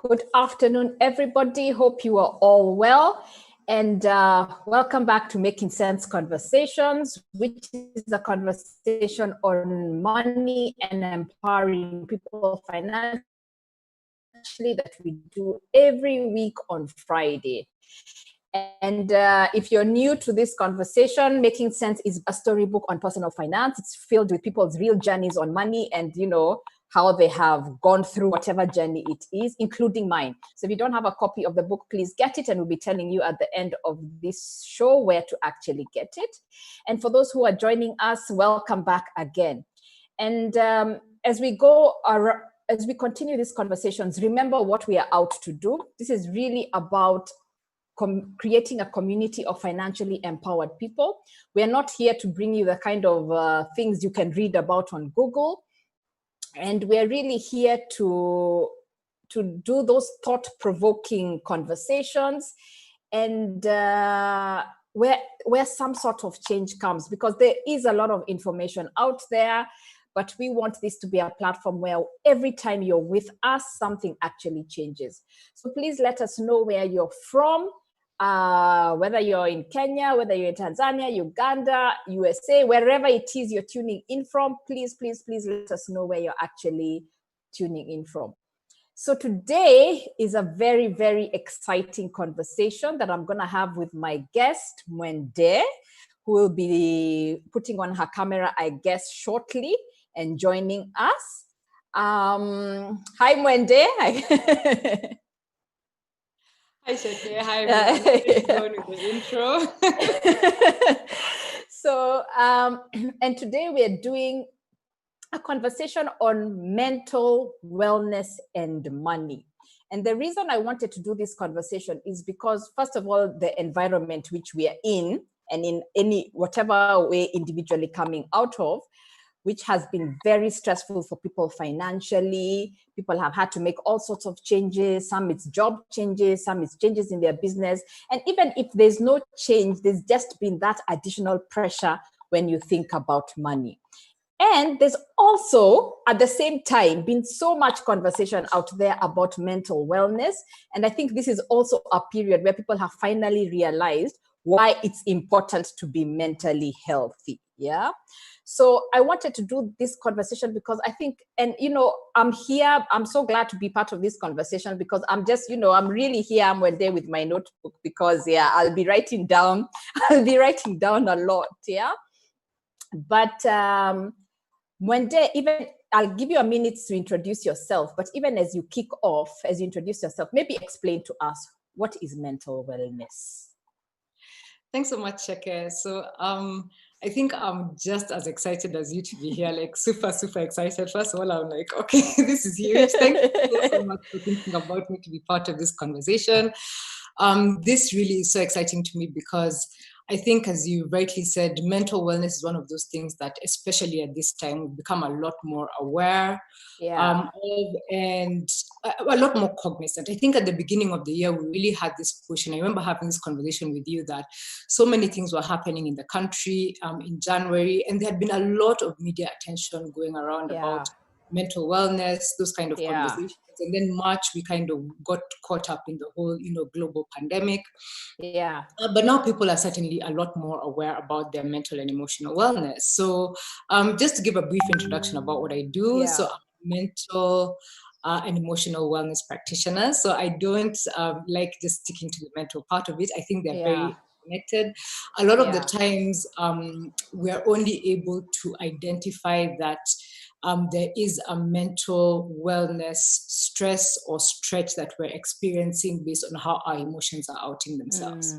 Good afternoon, everybody. Hope you are all well. And welcome back to Making Sense Conversations, which is a conversation on money and empowering people financially that we do every week on Friday. And if you're new to this conversation, Making Sense is a storybook on personal finance. It's filled with people's real journeys on money and, how they have gone through whatever journey it is, including mine. So if you don't have a copy of the book, please get it. And we'll be telling you at the end of this show where to actually get it. And for those who are joining us, welcome back again. And as we continue these conversations, remember what we are out to do. This is really about creating a community of financially empowered people. We are not here to bring you the kind of things you can read about on Google. And we're really here to do those thought-provoking conversations and where some sort of change comes, because there is a lot of information out there, but we want this to be a platform where every time you're with us, something actually changes. So please let us know where you're from, whether you're in Kenya, whether you're in Tanzania, Uganda, USA, wherever it is you're tuning in from, please let us know where you're actually tuning in from. So today is a very, very exciting conversation that I'm going to have with my guest, Mwende, who will be putting on her camera, I guess, shortly and joining us. Hi, Mwende. Hi, Waceke. Hi, everyone. Going with the intro. So, and today we are doing a conversation on mental wellness and money. And the reason I wanted to do this conversation is because, first of all, the environment which we are in, and in any whatever way individually coming out of, which has been very stressful for people financially. People have had to make all sorts of changes. Some it's job changes, some it's changes in their business. And even if there's no change, there's just been that additional pressure when you think about money. And there's also, at the same time, been so much conversation out there about mental wellness. And I think this is also a period where people have finally realized why it's important to be mentally healthy. Yeah. So I wanted to do this conversation because I think, and I'm here, I'm so glad to be part of this conversation because I'm just, I'm really here, I'm one day with my notebook because I'll be writing down a lot. Yeah. But one day, even I'll give you a minute to introduce yourself, but even as you kick off, as you introduce yourself, maybe explain to us, what is mental wellness? Thanks so much, Waceke. So I think I'm just as excited as you to be here, like super, super excited. First of all, I'm like, okay, this is huge. Thank you so much for thinking about me to be part of this conversation. This really is so exciting to me because I think, as you rightly said, mental wellness is one of those things that, especially at this time, we've become a lot more aware of and a lot more cognizant. I think at the beginning of the year, we really had this push, and I remember having this conversation with you that so many things were happening in the country in January, and there had been a lot of media attention going around about mental wellness, those kind of conversations. And then March, we kind of got caught up in the whole, global pandemic. Yeah. But now people are certainly a lot more aware about their mental and emotional wellness. So just to give a brief introduction about what I do. So I'm a mental and emotional wellness practitioner. So I don't like just sticking to the mental part of it. I think they're very connected. A lot of the times we're only able to identify that there is a mental wellness stress or stretch that we're experiencing based on how our emotions are outing themselves.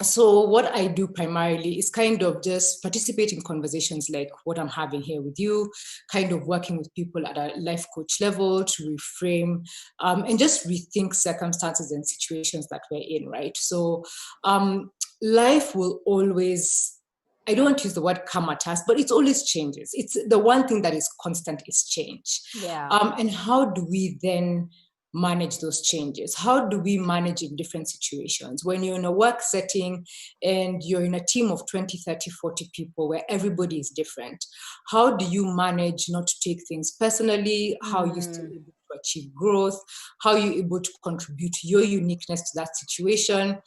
So what I do primarily is kind of just participate in conversations like what I'm having here with you, kind of working with people at a life coach level to reframe and just rethink circumstances and situations that we're in, right? So life will always, I don't want to use the word come at us, but it always changes. It's the one thing that is constant is change. And how do we then manage those changes? How do we manage in different situations? When you're in a work setting and you're in a team of 20, 30, 40 people where everybody is different, how do you manage not to take things personally? How you still to achieve growth, how you're able to contribute your uniqueness to that situation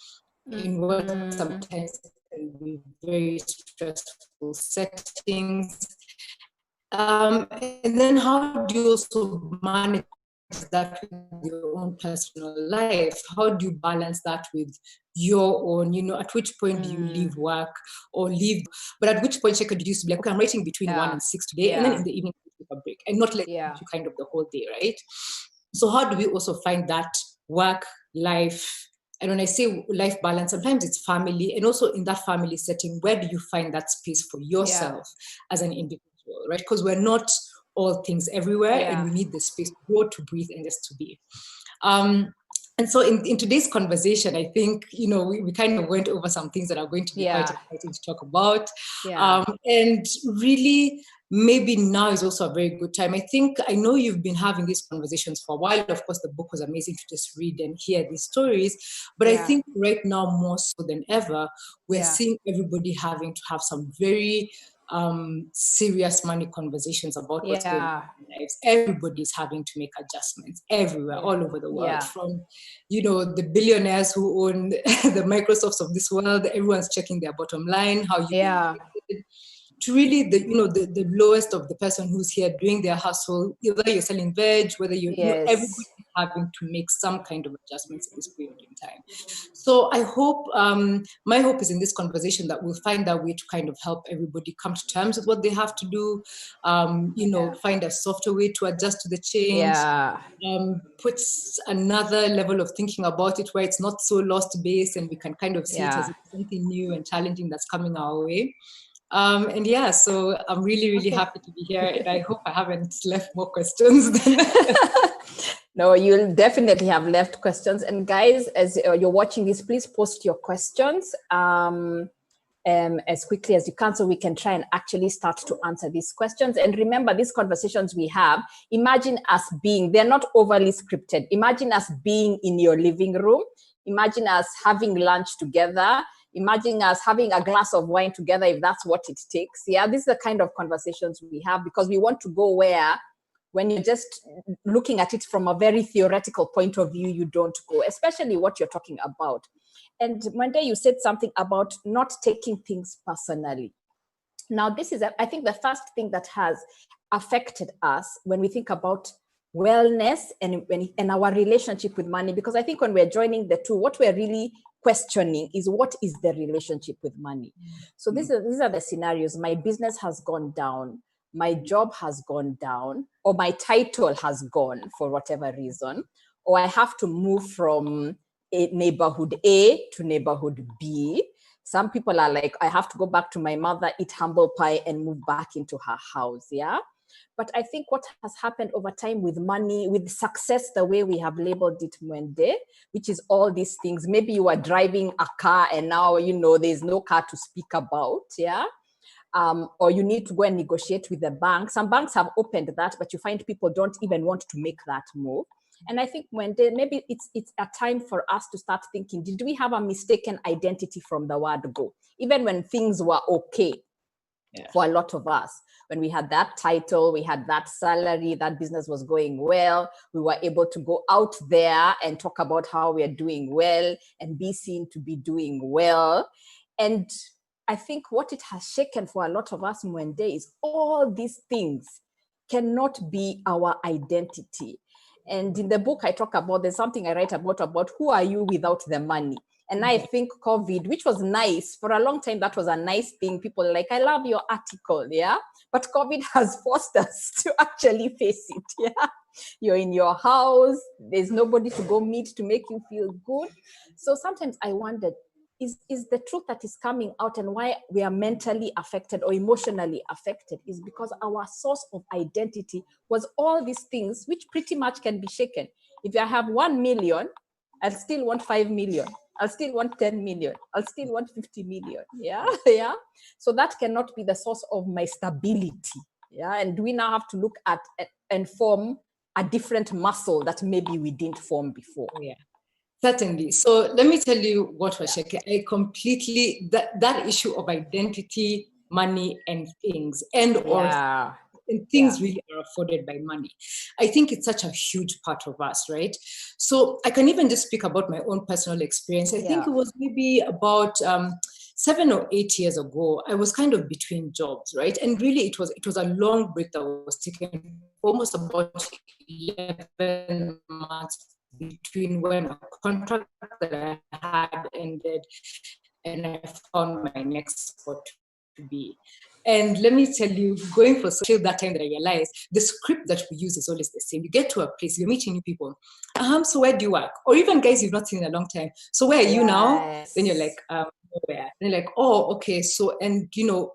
in what sometimes can be very stressful settings. And then how do you also manage that with your own personal life? How do you balance that with your own, at which point do you leave work or leave, but at which point Sheka did you used to be like, okay, I'm writing between 1 and 6 today, and then in the evening take a break and not let you kind of the whole day, right? So how do we also find that work life? And when I say life balance, sometimes it's family, and also in that family setting, where do you find that space for yourself as an individual, right? Because we're not all things everywhere, and we need the space to grow, to breathe, and just to be. And so in today's conversation, I think, we kind of went over some things that are going to be quite exciting to talk about. And really, maybe now is also a very good time. I know you've been having these conversations for a while. Of course, the book was amazing to just read and hear these stories. But I think right now, more so than ever, we're seeing everybody having to have some very serious money conversations about what's going on in their lives. Everybody's having to make adjustments everywhere, all over the world. From, the billionaires who own the Microsofts of this world, everyone's checking their bottom line, how you to really the lowest of the person who's here doing their hustle, whether you're selling veg, whether everybody's having to make some kind of adjustments at this period in time. So I hope, my hope is in this conversation that we'll find that way to kind of help everybody come to terms with what they have to do, find a softer way to adjust to the change, puts another level of thinking about it where it's not so lost base and we can kind of see it as something new and challenging that's coming our way. So I'm really, really happy to be here, and I hope I haven't left more questions than No, you'll definitely have left questions. And guys, as you're watching this, please post your questions as quickly as you can, so we can try and actually start to answer these questions. And remember, these conversations we have, imagine us they're not overly scripted. Imagine us being in your living room. Imagine us having lunch together. Imagine us having a glass of wine together, if that's what it takes. This is the kind of conversations we have, because we want to go where, when you're just looking at it from a very theoretical point of view, you don't go, especially what you're talking about. And Mwende, you said something about not taking things personally. Now, this is, I think, the first thing that has affected us when we think about wellness and our relationship with money, because I think when we're joining the two, what we're really questioning is, what is the relationship with money? So these are the scenarios. My business has gone down, my job has gone down, or my title has gone for whatever reason, or I have to move from neighborhood A to neighborhood B. Some people are like, I have to go back to my mother, eat humble pie, and move back into her house. But I think what has happened over time with money, with success, the way we have labeled it, Mwende, which is all these things. Maybe you are driving a car and now, there's no car to speak about, or you need to go and negotiate with the bank. Some banks have opened that, but you find people don't even want to make that move. And I think Mwende, maybe it's a time for us to start thinking, did we have a mistaken identity from the word go? Even when things were okay for a lot of us. When we had that title, we had that salary, that business was going well, we were able to go out there and talk about how we are doing well and be seen to be doing well. And I think what it has shaken for a lot of us, Mwende, is all these things cannot be our identity. And in the book I talk about, there's something I write about who are you without the money? And I think COVID, which was nice, for a long time, that was a nice thing. People are like, I love your article, But COVID has forced us to actually face it, You're in your house, there's nobody to go meet to make you feel good. So sometimes I wondered, is the truth that is coming out, and why we are mentally affected or emotionally affected is because our source of identity was all these things, which pretty much can be shaken. If I have 1 million, I'll still want 5 million. I'll still want 10 million. I'll still want 50 million. So that cannot be the source of my stability. And we now have to look at and form a different muscle that maybe we didn't form before. Certainly. So let me tell you what, Waceke, I completely, that issue of identity, money, and things, and or and things really are afforded by money. I think it's such a huge part of us, right? So I can even just speak about my own personal experience. I think it was maybe about 7 or 8 years ago. I was kind of between jobs, right? And really it was a long break that was taken, almost about 11 months between when a contract that I had ended and I found my next spot to be. And let me tell you, going for social that time that I realized the script that we use is always the same. You get to a place, you're meeting new people. So where do you work? Or even guys you've not seen in a long time. So where are you now? Then you're like, nowhere. And you're like, oh, okay. So, and you know,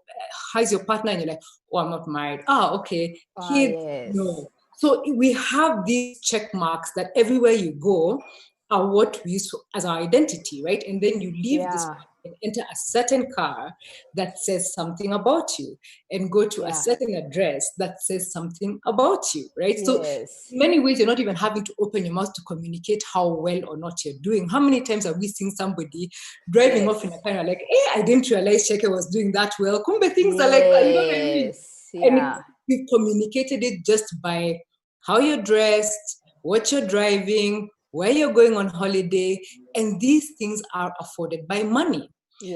how's your partner? And you're like, oh, I'm not married. Okay. Kids, no. So we have these check marks that everywhere you go are what we use as our identity, right? And then you leave this and enter a certain car that says something about you, and go to a certain address that says something about you, right? So in many ways, you're not even having to open your mouth to communicate how well or not you're doing. How many times have we seen somebody driving off in a car like, hey, I didn't realize Waceke was doing that well. Kumbe things are like, you know what I mean? And we've communicated it just by how you're dressed, what you're driving, where you're going on holiday, and these things are afforded by money.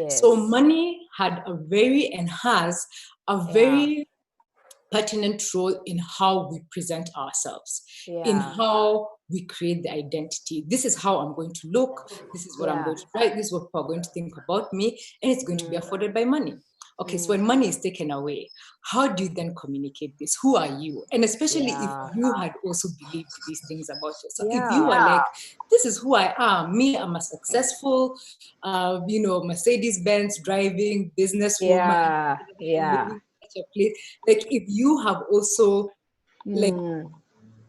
So money had a very and has a very pertinent role in how we present ourselves, in how we create the identity. This is how I'm going to look. This is what I'm going to write. This is what people are going to think about me, and it's going to be afforded by money. Okay, so when money is taken away, how do you then communicate this? Who are you? And especially if you had also believed these things about yourself. If you are like, this is who I am. Me, I'm a successful, Mercedes-Benz driving businesswoman. Like if you have also like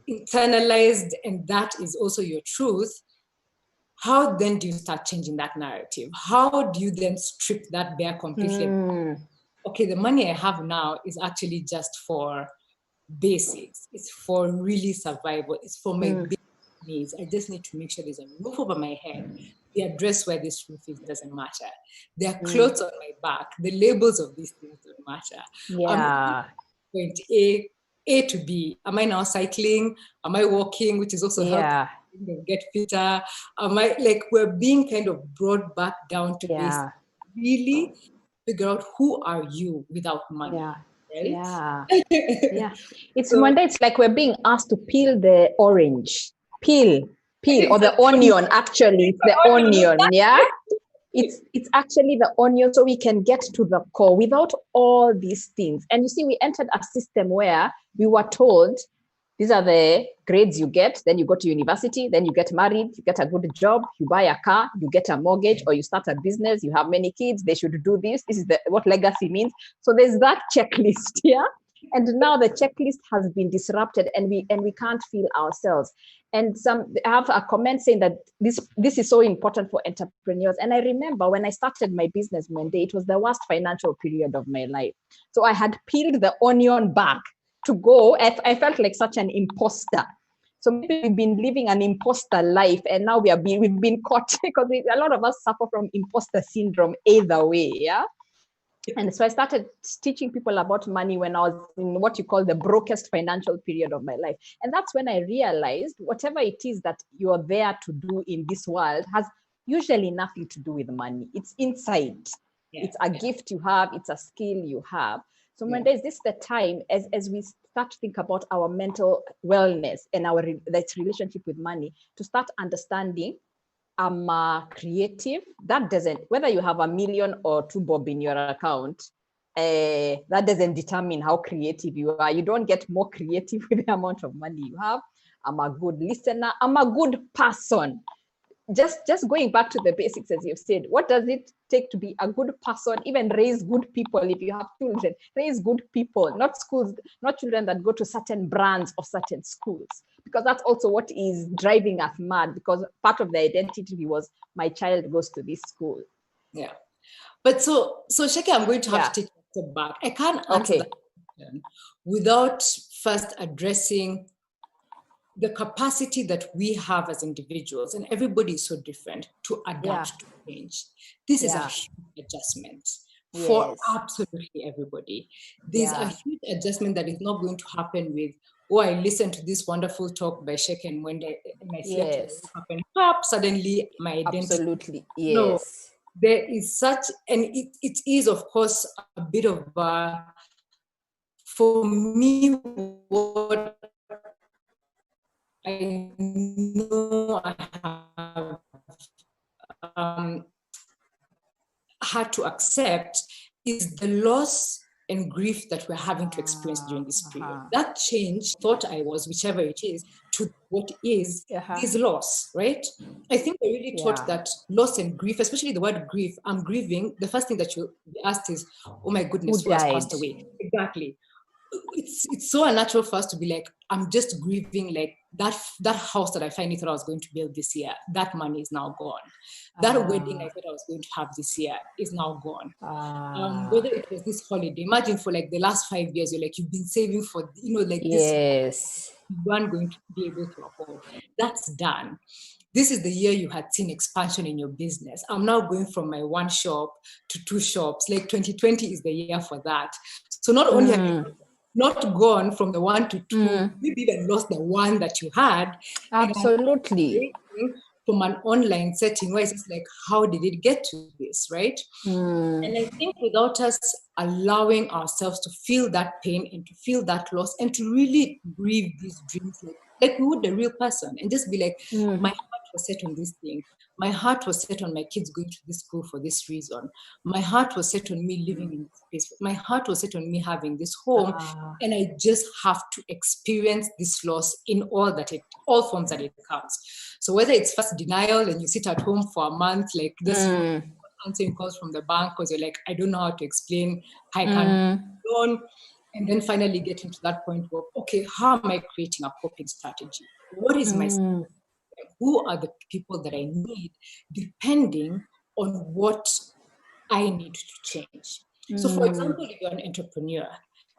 internalized and that is also your truth, how then do you start changing that narrative? How do you then strip that bare completely? Okay, the money I have now is actually just for basics. It's for really survival. It's for my basic needs. I just need to make sure there's a roof over my head. The address where this roof is doesn't matter. There are clothes on my back. The labels of these things don't matter. Point A to B. Am I now cycling? Am I walking? Which is also helping get fitter. Am I like, we're being kind of brought back down to basics. Really figure out who are you without money. Right? It's Monday. It's like we're being asked to peel the orange. Peel, or the onion. Actually, it's the onion. It's actually the onion, so we can get to the core without all these things. And you see, we entered a system where we were told these are the grades you get, then you go to university, then you get married, you get a good job, you buy a car, you get a mortgage, or you start a business, you have many kids, they should do this. This is what legacy means. So there's that checklist here. And now the checklist has been disrupted and we can't feel ourselves. And I have a comment saying that this is so important for entrepreneurs. And I remember when I started my business one day, it was the worst financial period of my life. So I had peeled the onion back to go. I felt like such an imposter. So maybe we've been living an imposter life, and now we've been caught because a lot of us suffer from imposter syndrome either way. And so I started teaching people about money when I was in what you call the brokest financial period of my life. And that's when I realized whatever it is that you're there to do in this world has usually nothing to do with money. It's inside. It's a gift you have. It's a skill you have. So Mwende, is this the time as we start to think about our mental wellness and that relationship with money to start understanding I'm creative. That doesn't, whether you have $1 million or 2 bob in your account, that doesn't determine how creative you are. You don't get more creative with the amount of money you have. I'm a good listener. I'm a good person. Just going back to the basics, as you've said, what does it take to be a good person? Even raise good people. If you have children, raise good people, not children that go to certain brands or certain schools, because that's also what is driving us mad, because part of the identity was my child goes to this school. But so Waceke, I'm going to have to take a step back. I can't answer that question without first addressing the capacity that we have as individuals, and everybody is so different, to adapt to change. This is a huge adjustment, for absolutely everybody. There's a huge adjustment that is not going to happen with, oh, I listened to this wonderful talk by Waceke and Mwende, and I slept and I woke up and suddenly my identity. Absolutely, yes. No, there is such, and it is, of course, a bit of for me, what I know I have had to accept is the loss and grief that we're having to experience during this period. That change, thought I was, whichever it is, to what is loss, right? I think I really taught that loss and grief, especially the word grief, I'm grieving, the first thing that you'll be asked is, oh my goodness, who has passed away? Exactly. It's so unnatural for us to be like, I'm just grieving, like that house that I finally thought I was going to build this year, that money is now gone. That wedding I thought I was going to have this year is now gone. Whether it was this holiday, imagine for like the last 5 years, you're like, you've been saving for, like this, you weren't going to be able to afford. That's done. This is the year you had seen expansion in your business. I'm now going from my 1 shop to 2 shops. Like 2020 is the year for that. So not only have you not gone from the 1 to 2, maybe even lost the 1 that you had. Absolutely. From an online setting where it's just like, how did it get to this, right? And I think without us allowing ourselves to feel that pain and to feel that loss and to really grieve these dreams like we would a real person, and just be like, my heart was set on this thing. My heart was set on my kids going to this school for this reason. My heart was set on me living in this space. My heart was set on me having this home. And I just have to experience this loss in all forms that it counts. So whether it's first denial and you sit at home for a month, like this, answering calls from the bank because you're like, I don't know how to explain, I can't loan. And then finally getting to that point where, okay, how am I creating a coping strategy? What is my who are the people that I need depending on what I need to change? So for example, if you're an entrepreneur,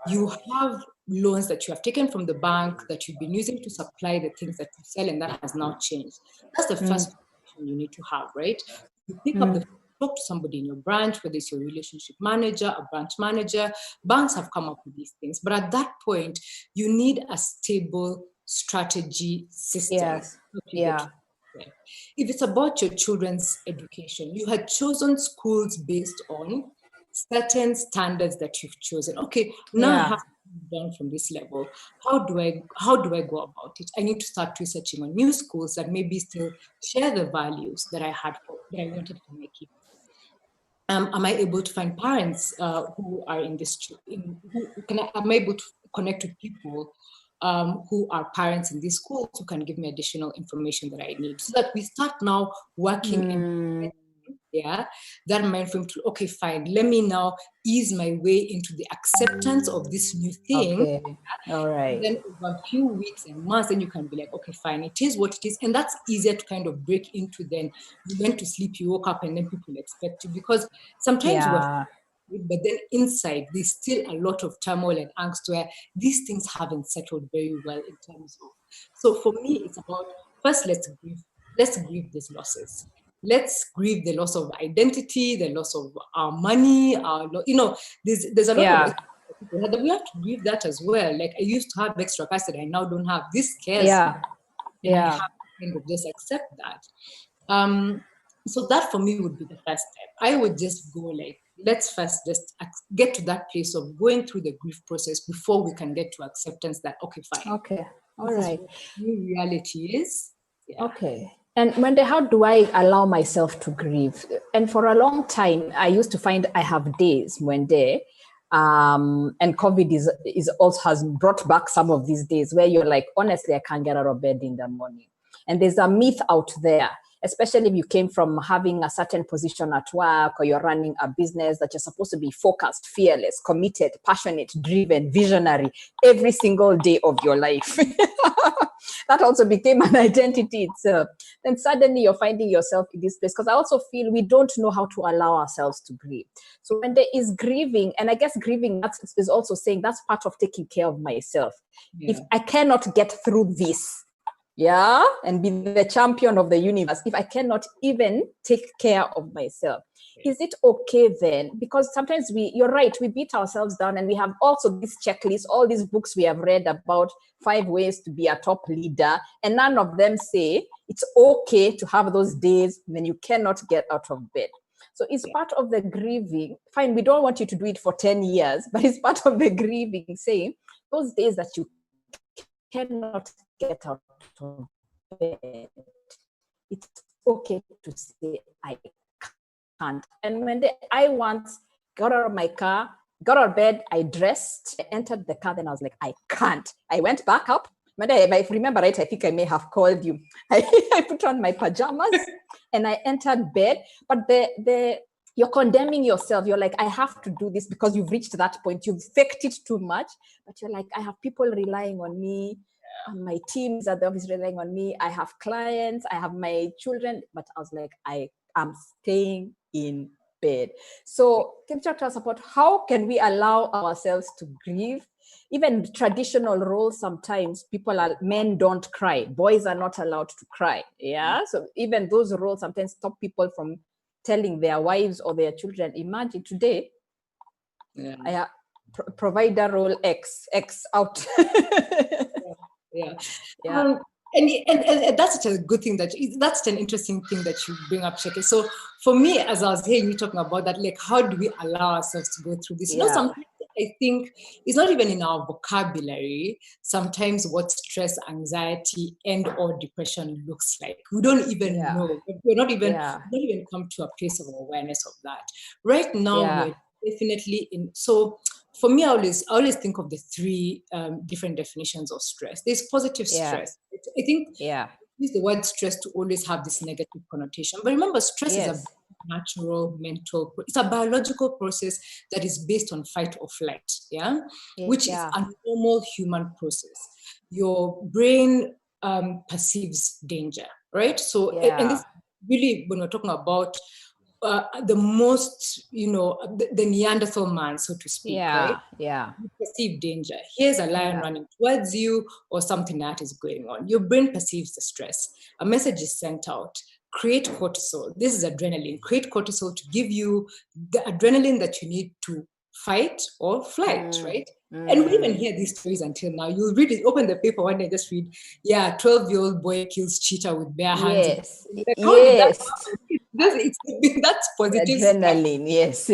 you have loans that you have taken from the bank that you've been using to supply the things that you sell, and that has now changed. That's the first question you need to have, right? You pick up talk to somebody in your branch, whether it's your relationship manager, a branch manager. Banks have come up with these things. But at that point, you need a stable strategy system. If it's about your children's education, you had chosen schools based on certain standards that you've chosen. Okay, now I have to move down from this level. How do I go about it? I need to start researching on new schools that maybe still share the values that I wanted for my kids. Am I able to find parents who are in this? Am I able to connect with people who are parents in these schools who can give me additional information that I need, so that we start now working and that mind frame to, okay, fine, let me now ease my way into the acceptance of this new thing. Okay. All right. And then over a few weeks and months, then you can be like, okay, fine, it is what it is. And that's easier to kind of break into. Then you went to sleep, you woke up, and then people expect you, because sometimes but then inside there's still a lot of turmoil and angst where these things haven't settled very well in terms of. So for me, it's about, first, let's grieve these losses. Let's grieve the loss of identity, the loss of our money, there's a lot of people that we have to grieve that as well. Like, I used to have extra cash that I now don't have. This scares me. I have to kind of just accept that. So that for me would be the first step. I would just go like, let's first just get to that place of going through the grief process before we can get to acceptance that, okay, fine. Okay. All right. New reality is. Yeah. Okay. And Mwende, how do I allow myself to grieve? And for a long time, I used to find I have days, Mwende, and COVID is also has brought back some of these days where you're like, honestly, I can't get out of bed in the morning. And there's a myth out there, especially if you came from having a certain position at work, or you're running a business, that you're supposed to be focused, fearless, committed, passionate, driven, visionary every single day of your life. That also became an identity itself. Then suddenly you're finding yourself in this place, because I also feel we don't know how to allow ourselves to grieve. So when there is grieving, and I guess grieving is also saying that's part of taking care of myself. If I cannot get through this, yeah, and be the champion of the universe if I cannot even take care of myself? Is it okay then? Because sometimes you're right, we beat ourselves down, and we have also this checklist, all these books we have read about 5 ways to be a top leader, and none of them say it's okay to have those days when you cannot get out of bed. So it's part of the grieving. Fine, we don't want you to do it for 10 years, but it's part of the grieving, saying those days that you cannot get out of bed, it's okay to say I can't. And when I once got out of my car, got out of bed, I dressed, I entered the car, then I was like, I can't. I went back up. If I remember right, I think I may have called you. I put on my pajamas and I entered bed. But you're condemning yourself. You're like, I have to do this because you've reached that point. You've faked it too much. But you're like, I have people relying on me. My teams at the office relying on me. I have clients. I have my children. But I was like, I am staying in bed. So can you talk to us about how can we allow ourselves to grieve? Even traditional roles, sometimes men don't cry. Boys are not allowed to cry. Yeah. So even those roles sometimes stop people from telling their wives or their children, imagine today, I have provider role X out. Yeah. And that's such a good thing that's an interesting thing that you bring up, Sheke. So for me, as I was hearing you talking about that, like, how do we allow ourselves to go through this? You know, sometimes I think it's not even in our vocabulary, sometimes what stress, anxiety, and or depression looks like. We don't even know. We're not even come to a place of awareness of that. Right now, we're definitely in. So for me, I always think of the 3 different definitions of stress. There's positive stress. I think use the word stress to always have this negative connotation. But remember, stress is a natural mental, it's a biological process that is based on fight or flight, which is a normal human process. Your brain perceives danger, right? So, and this really, when we're talking about the most, the Neanderthal man, so to speak, right? Yeah. You perceive danger. Here's a lion running towards you, or something that is going on. Your brain perceives the stress. A message is sent out. Create cortisol. This is adrenaline. Create cortisol to give you the adrenaline that you need to fight or flight, right? And we even hear these stories until now. You'll read it, open the paper one day, just read, 12-year-old boy kills cheetah with bare hands. That's positive adrenaline.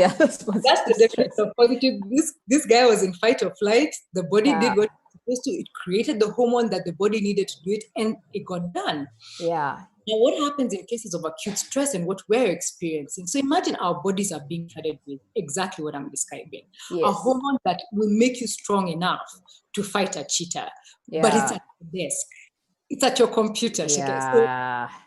That's positive. That's the definition of positive. This guy was in fight or flight. The body did what it was supposed to. It created the hormone that the body needed to do it, and it got done. Now, what happens in cases of acute stress and what we're experiencing? So imagine our bodies are being flooded with exactly what I'm describing. A hormone that will make you strong enough to fight a cheetah, but it's at the desk. It's at your computer. So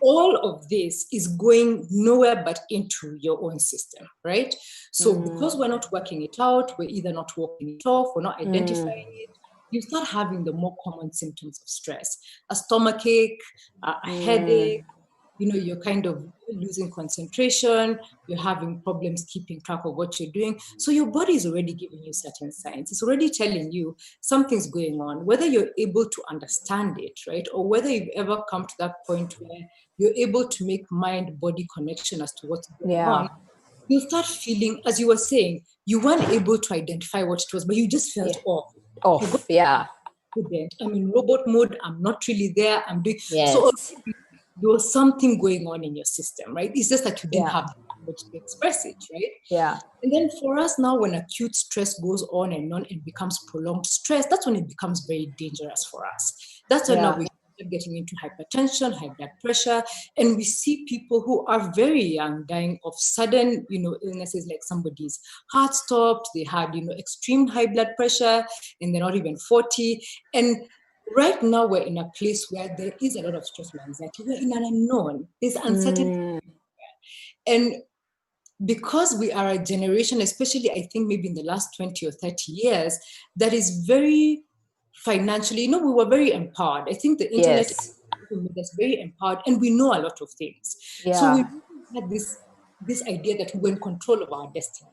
all of this is going nowhere but into your own system, right? So because we're not working it out, we're either not walking it off, we're not identifying it, you start having the more common symptoms of stress. A stomachache, a headache, you're kind of losing concentration, you're having problems keeping track of what you're doing. So your body is already giving you certain signs. It's already telling you something's going on, whether you're able to understand it, right? Or whether you've ever come to that point where you're able to make mind-body connection as to what's going on. You start feeling, as you were saying, you weren't able to identify what it was, but you just felt off. I'm in robot mode. I'm not really there. I'm doing so. There was something going on in your system, right? It's just that you didn't have the language to express it, right? And then for us now, when acute stress goes on and becomes prolonged stress, that's when it becomes very dangerous for us. That's when now we start getting into hypertension, high blood pressure, and we see people who are very young dying of sudden, illnesses, like somebody's heart stopped, they had, extreme high blood pressure, and they're not even 40. And right now, we're in a place where there is a lot of stress and anxiety. We're in an unknown. There's uncertainty. And because we are a generation, especially I think maybe in the last 20 or 30 years, that is very financially, we were very empowered. I think the internet made us very empowered, and we know a lot of things. So we had this idea that we're in control of our destiny.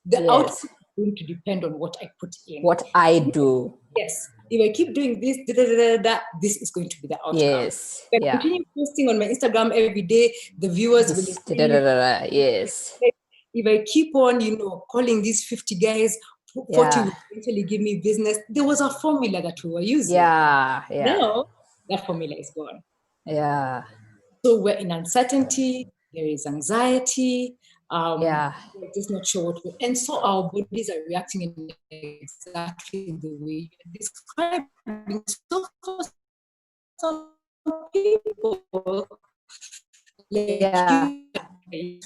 The output is going to depend on what I put in. What I do. Yes. if I keep doing this, this is going to be the outcome. Yes. If I continue posting on my Instagram every day, the viewers will increase. Yes. If I keep on, calling these 50 guys, 40 will eventually give me business. There was a formula that we were using. Yeah. Now, that formula is gone. Yeah. So we're in uncertainty, there is anxiety, yeah. we're just not sure what and so our bodies are reacting in exactly the way you're describing. So for some people, like you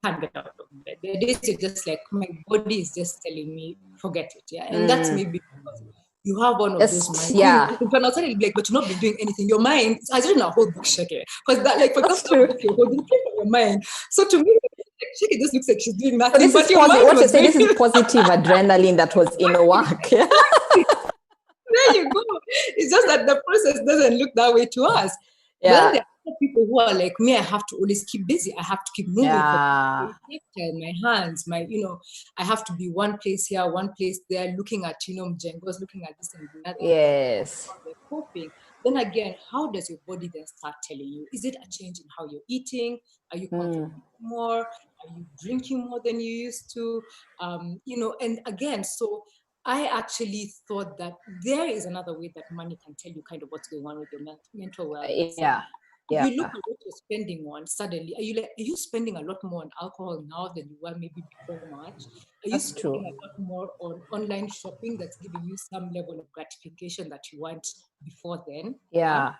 can't get out of bed. The days you're just like, my body is just telling me, forget it. Yeah. And that's maybe because you have one of those minds. Yeah. But you've not been doing anything. Your mind, I don't know, hold book Waceke. Because that, like, for example, you're holding your mind. So to me, like, Waceke just looks like she's doing nothing. So this is this is positive adrenaline that was in work. There you go. It's just that the process doesn't look that way to us. Yeah. Then there are people who are like me. I have to always keep busy. I have to keep moving. Yeah. My hands, I have to be one place here, one place there, looking at, Mjengos, looking at this and that. Yes. They're coping. Then again, how does your body then start telling you? Is it a change in how you're eating? Are you consuming more? Are you drinking more than you used to? And again, so I actually thought that there is another way that money can tell you kind of what's going on with your mental wellness. Yeah. If you look at what you're spending on, suddenly, are you spending a lot more on alcohol now than you were maybe before March? Are you spending a lot more on online shopping that's giving you some level of gratification that you want before then? Yeah.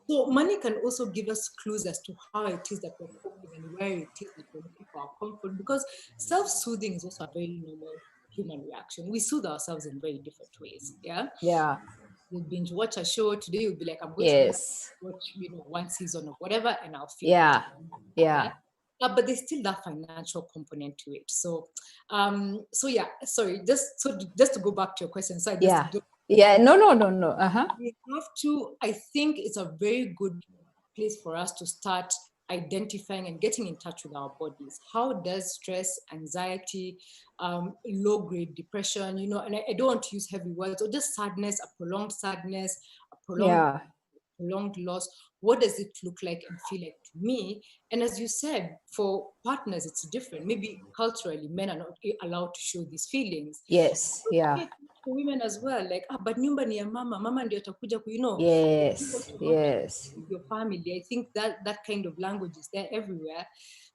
So money can also give us clues as to how it is that we're coping and where it is that we're looking for our comfort, because self-soothing is also a very normal human reaction. We soothe ourselves in very different ways. Yeah. Yeah. You'll binge watch a show today. You'll be like, I'm going to watch, one season of whatever, and I'll feel yeah. But there's still that financial component to it. So, sorry, just to go back to your question. So No. We have to. I think it's a very good place for us to start identifying and getting in touch with our bodies. How does stress, anxiety, low-grade depression, and I don't want to use heavy words, or just sadness, a prolonged loss, what does it look like and feel like to me? And as you said, for partners, it's different. Maybe culturally, men are not allowed to show these feelings. Yes, yeah. For women as well, like, but nyumba ni ya mama ndio atakuja yes. Your family. I think that kind of language is there everywhere.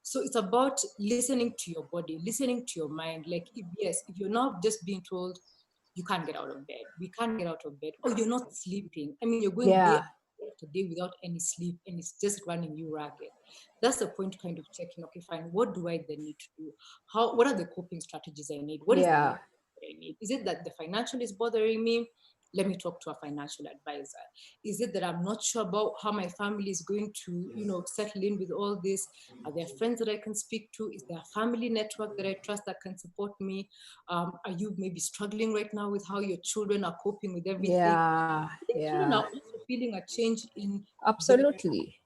So it's about listening to your body, listening to your mind. Like, if you're not just being told you can't get out of bed, we can't get out of bed, or you're not sleeping. I mean, you're going day after day without any sleep, and it's just running you ragged. That's the point to kind of checking, okay, fine, what do I then need to do? What are the coping strategies I need? What is the I need? Is it that the financial is bothering me? Let me talk to a financial advisor. Is it that I'm not sure about how my family is going to, settle in with all this? Are there friends that I can speak to? Is there a family network that I trust that can support me? Are you maybe struggling right now with how your children are coping with everything? Children are also feeling a change in absolutely.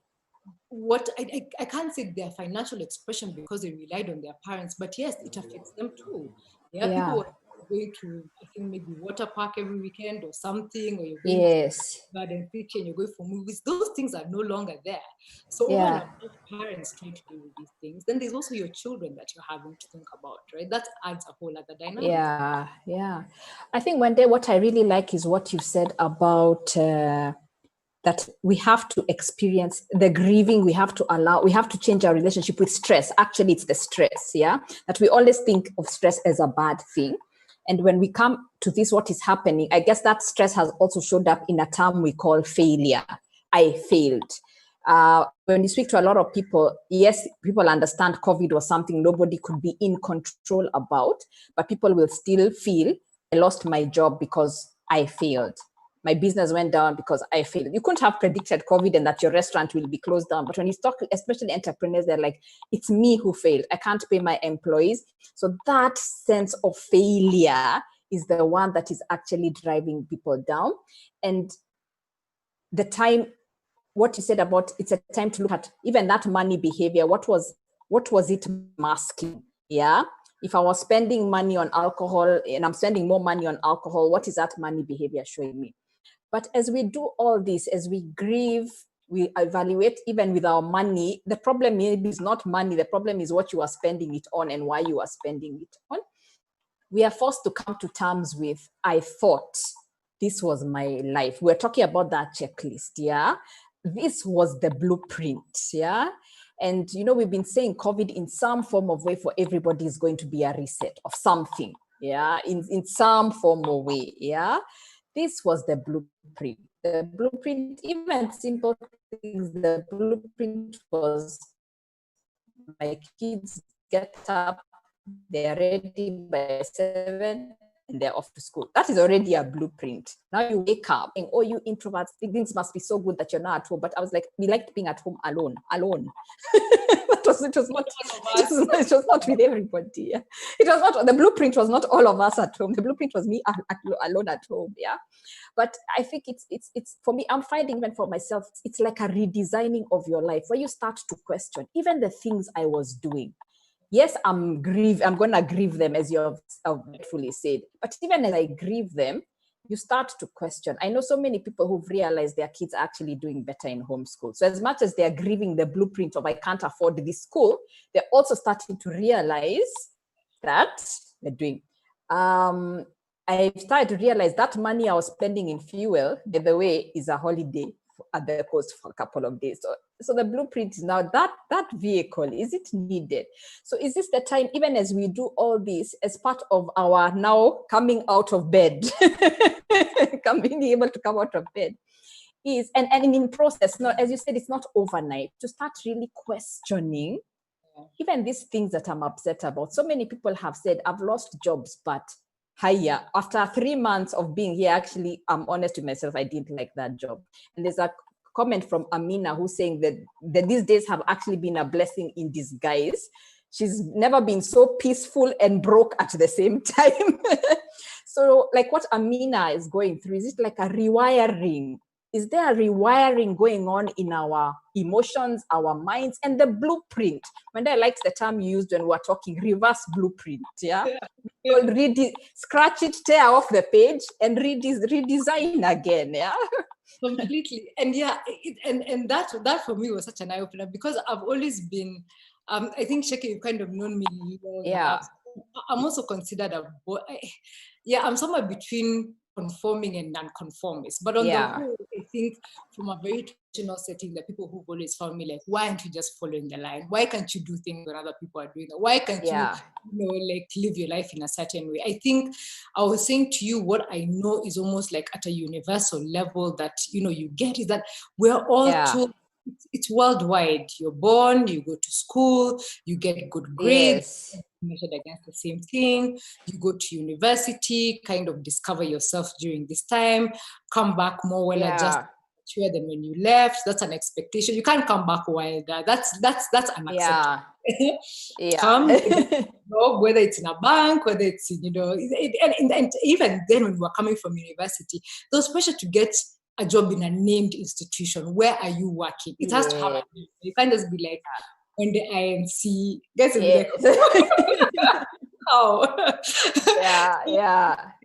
What I can't say their financial expression because they relied on their parents, but yes, it affects them too. People are going to, I think, maybe water park every weekend or something, or you're going to garden feature and you're going for movies. Those things are no longer there. So over and above parents trying to deal with these things, then there's also your children that you're having to think about, right? That adds a whole other dynamic. Yeah. I think Mwende, what I really like is what you said about that we have to experience the grieving. We have to change our relationship with stress. Actually, it's the stress, that we always think of stress as a bad thing. And when we come to this, what is happening, I guess that stress has also showed up in a term we call failure. I failed. When you speak to a lot of people, yes, people understand COVID was something nobody could be in control about, but people will still feel, I lost my job because I failed. My business went down because I failed. You couldn't have predicted COVID and that your restaurant will be closed down. But when you talk, especially entrepreneurs, they're like, it's me who failed. I can't pay my employees. So that sense of failure is the one that is actually driving people down. And the time, what you said about it's a time to look at even that money behavior, what was it masking? If I was spending money on alcohol and I'm spending more money on alcohol, what is that money behavior showing me? But as we do all this, as we grieve, we evaluate even with our money, the problem maybe is not money. The problem is what you are spending it on and why you are spending it on. We are forced to come to terms with, I thought this was my life. We're talking about that checklist, yeah? This was the blueprint, yeah? And, we've been saying COVID in some form of way for everybody is going to be a reset of something, yeah? In some form or way, yeah? This was the blueprint. The blueprint, even simple things, the blueprint was my kids get up, they're ready by 7 and they're off to school. That is already a blueprint. Now you wake up and, oh, you introverts, things must be so good that you're not at home. But I was like, we liked being at home alone. It was not with everybody. Yeah. It was not, the blueprint was not all of us at home. The blueprint was me alone at home. Yeah. But I think it's for me, I'm finding even for myself, it's like a redesigning of your life where you start to question even the things I was doing. Yes, I'm going to grieve them, as you have rightfully said. But even as I grieve them, you start to question. I know so many people who've realized their kids are actually doing better in homeschool. So as much as they're grieving the blueprint of I can't afford this school, they're also starting to realize that they're doing. I started to realize that money I was spending in fuel, by the way, is a holiday at the coast for a couple of days. So the blueprint is now that vehicle, is it needed? So is this the time, even as we do all this as part of our now coming out of bed, being able to come out of bed, is, and in process, not, as you said, it's not overnight, to start really questioning even these things that I'm upset about. So many people have said, I've lost jobs, but hiya, after 3 months of being here, actually, I'm honest with myself, I didn't like that job. And there's a comment from Amina who's saying that these days have actually been a blessing in disguise. She's never been so peaceful and broke at the same time. So like what Amina is going through, is it like a rewiring? Is there a rewiring going on in our emotions, our minds, and the blueprint? When I liked the term you used when we were talking, reverse blueprint, yeah? Scratch it, tear off the page, and redesign again, yeah? Completely. And yeah, and that for me was such an eye-opener, because I've always been, I think, Sheke, you've kind of known me. Yeah. I'm also considered I'm somewhere between conforming and non-conformist. But on the whole, I think from a very traditional setting, the people who've always found me like, why aren't you just following the line? Why can't you do things when other people are doing it? Why can't you like live your life in a certain way? I think I was saying to you, what I know is almost like at a universal level that, you get is that we're all told. It's worldwide. You're born, you go to school, you get good grades, measured against the same thing. You go to university, kind of discover yourself during this time, come back more well-adjusted than when you left. That's an expectation. You can't come back wilder. That's unacceptable. Come, whether it's in a bank, whether it's in, and even then when we were coming from university, there was pressure to get a job in a named institution. Where are you working? It has to have a name. You can't just be like, on the INC. Guys will be like, oh.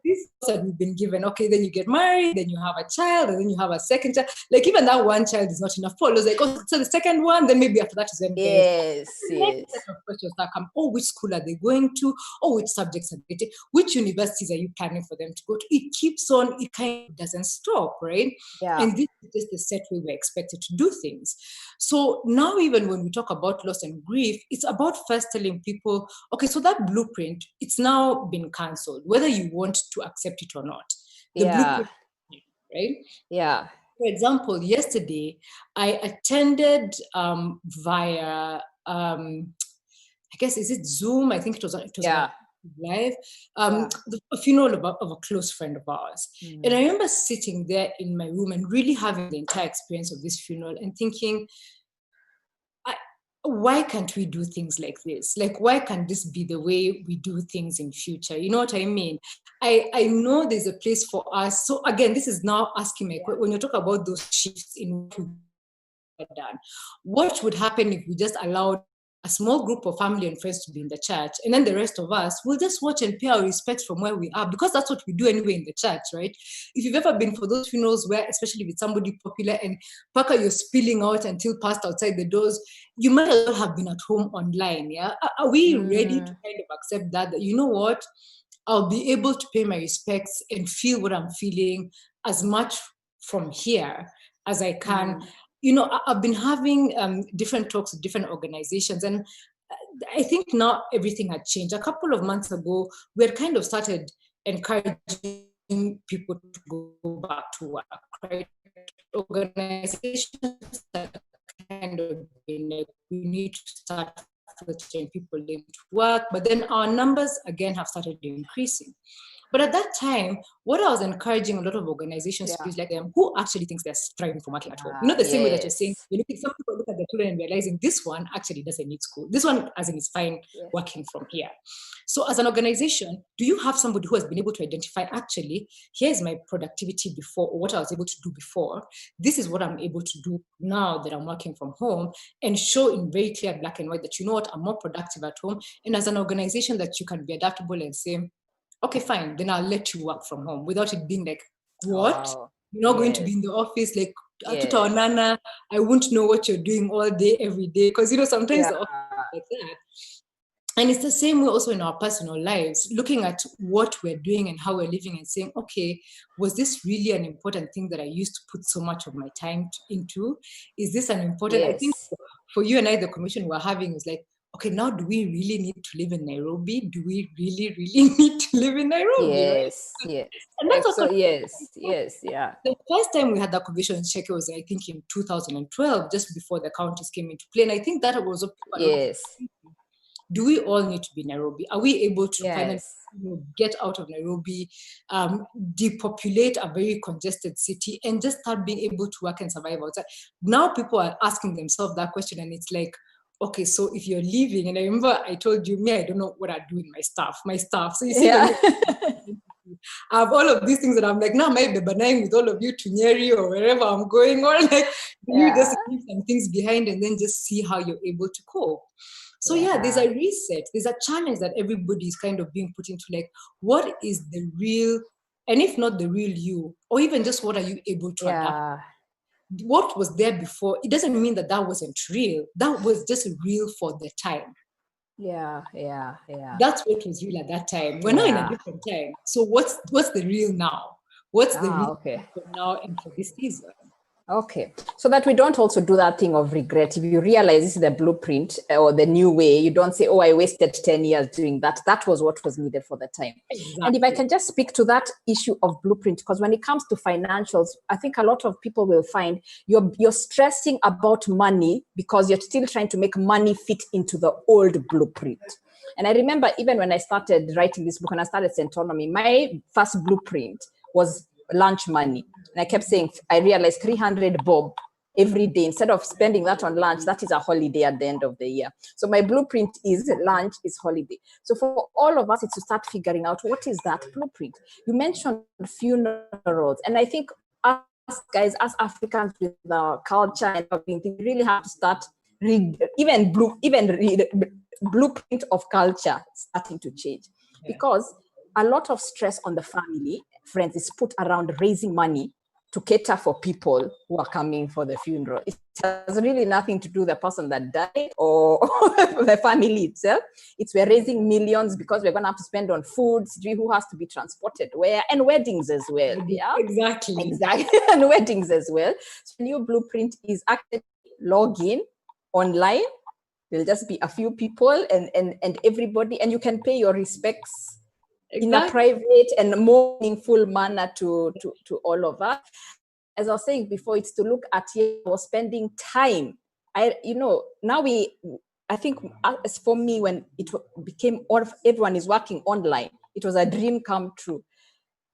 This that we've been given. Okay, then you get married, then you have a child, and then you have a second child. Like even that one child is not enough. Paul was like, oh, so the second one, then maybe after that is when questions that come. Oh, which school are they going to? Oh, which subjects are they taking? Which universities are you planning for them to go to? It keeps on. It kind of doesn't stop, right? And this is just the set way we're expected to do things. So now, even when we talk about loss and grief, it's about first telling people, okay, so that blueprint, it's now been cancelled, whether you want to accept it or not. The blueprint, right? Yeah. For example, yesterday I attended via I guess, is it Zoom? I think it was live. A funeral of a close friend of ours. And I remember sitting there in my room and really having the entire experience of this funeral and thinking, why can't we do things like this? Like, why can't this be the way we do things in future? You know what I mean? I know there's a place for us. So again, this is now asking me, when you talk about those shifts in what we've done, what would happen if we just allowed a small group of family and friends to be in the church, and then the rest of us will just watch and pay our respects from where we are, because that's what we do anyway in the church, right? If you've ever been for those funerals where, especially with somebody popular, and Paka, you're spilling out until past outside the doors, you might as well have been at home online. Yeah, are we ready to kind of accept that you know what, I'll be able to pay my respects and feel what I'm feeling as much from here as I can? You know, I've been having different talks with different organizations, and I think now everything had changed. A couple of months ago, we had kind of started encouraging people to go back to work, right? Organizations that kind of been like, we need to start filtering people into work, but then our numbers again have started increasing. But at that time, what I was encouraging a lot of organizations to do is like them, who actually thinks they're striving for working at home. You know, the same way that you're saying, you look at some people look at the children and realizing this one actually doesn't need school. This one, as in, is fine working from here. So as an organization, do you have somebody who has been able to identify, actually, here's my productivity before, or what I was able to do before. This is what I'm able to do now that I'm working from home, and show in very clear black and white that, you know what, I'm more productive at home. And as an organization that you can be adaptable and say, okay, fine, then I'll let you work from home, without it being like, what? You're not going to be in the office, like, Nana, I won't know what you're doing all day, every day. Because, you know, sometimes the office is like that. And it's the same way also in our personal lives, looking at what we're doing and how we're living and saying, okay, was this really an important thing that I used to put so much of my time into? Is this an important, I think for you and I, the conversation we're having is like, okay, now do we really need to live in Nairobi? Do we really, really need to live in Nairobi? Yes, right? yes. And that's so, yes. The first time we had that conversation in Waceke was, I think, in 2012, just before the counties came into play. And I think that was do we all need to be Nairobi? Are we able to finally get out of Nairobi, depopulate a very congested city, and just start being able to work and survive outside? Now people are asking themselves that question, and it's like, okay, so if you're leaving, and I remember I told you, I don't know what I do with my staff. So you see, I have all of these things that I'm like, now I might be banana with all of you to Nyeri or wherever I'm going, or like, you just leave some things behind and then just see how you're able to cope. So there's a reset, there's a challenge that everybody is kind of being put into, like, what is the real, and if not the real you, or even just what are you able to adapt? What was there before, it doesn't mean that wasn't real. That was just real for the time. That's what was real at that time. We're not in a different time. So what's the real now? What's the real for now and for this season? Okay, so that we don't also do that thing of regret. If you realize this is the blueprint or the new way, you don't say, oh, I wasted 10 years doing that. That was what was needed for the time. Exactly. And if I can just speak to that issue of blueprint, because when it comes to financials, I think a lot of people will find you're stressing about money because you're still trying to make money fit into the old blueprint. And I remember even when I started writing this book and I started Centonomy, my first blueprint was lunch money. And I kept saying, I realized 300 bob every day. Instead of spending that on lunch, that is a holiday at the end of the year. So my blueprint is lunch is holiday. So for all of us, it's to start figuring out what is that blueprint. You mentioned funerals. And I think us guys, as Africans with our culture and everything, we really have to start blueprint of culture starting to change. Because a lot of stress on the family, friends, is put around raising money to cater for people who are coming for the funeral. It has really nothing to do with the person that died or the family itself. It's we're raising millions because we're going to have to spend on food, who has to be transported where, and weddings as well. Exactly. And weddings as well. So the new blueprint is actually log in online. There'll just be a few people and everybody, and you can pay your respects in a private and more meaningful manner to all of us. As I was saying before, it's to look at spending time. I think as for me, when it became everyone is working online, it was a dream come true.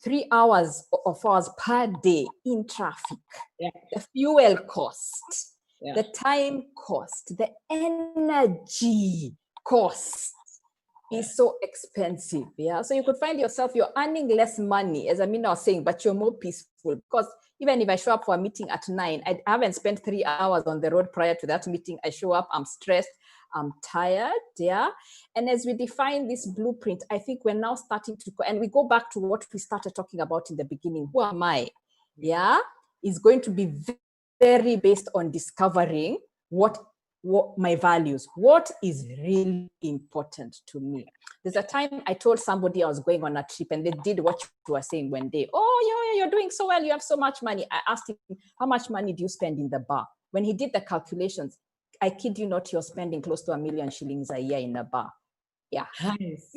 3 hours or 4 hours per day in traffic, the fuel cost, the time cost, the energy cost is so expensive. So you could find yourself, you're earning less money, as Amina was saying, but you're more peaceful. Because even if I show up for a meeting at 9, I haven't spent 3 hours on the road prior to that meeting. I show up, I'm stressed, I'm tired. Yeah. And as we define this blueprint, I think we're now starting to go, and we go back to what we started talking about in the beginning. Who am I? Yeah. Is going to be very based on discovering what my values, what is really important to me. There's a time I told somebody I was going on a trip and they did what you were saying one day. Oh, you're doing so well. You have so much money. I asked him, how much money do you spend in the bar? When he did the calculations, I kid you not, you're spending close to 1 million shillings a year in a bar. Yeah. Nice.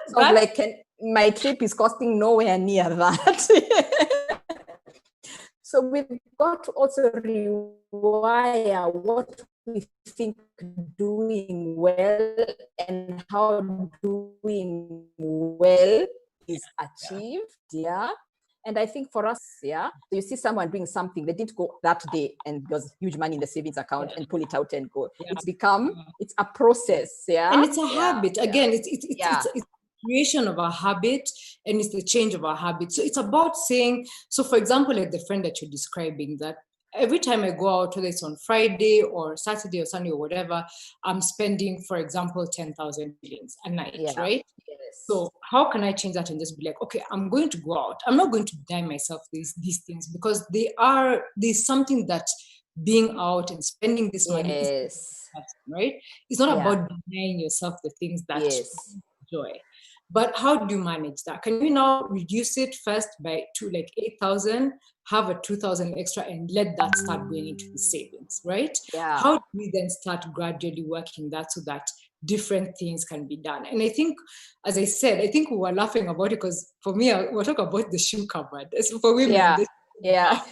So like my trip is costing nowhere near that. So we've got to also rewire what we think doing well and how doing well is achieved. Yeah. And I think for us, yeah, so you see someone doing something, they didn't go that day and there's huge money in the savings account and pull it out and go. It's it's a process. Yeah. And it's a habit. Again, it's creation of a habit, and it's the change of a habit. So it's about saying, so for example, like the friend that you're describing, that every time I go out, whether it's on Friday or Saturday or Sunday or whatever, I'm spending, for example, 10,000 shillings a night, right? Yes. So how can I change that and just be like, okay, I'm going to go out. I'm not going to deny myself these things, because there's something that being out and spending this money is, right? It's not about denying yourself the things that you enjoy. But how do you manage that? Can you now reduce it first by 8,000, have a 2,000 extra, and let that start going into the savings, right? Yeah. How do we then start gradually working that so that different things can be done? And I think, as I said, I think we were laughing about it because for me, we're talking about the shoe cupboard. So for women, they have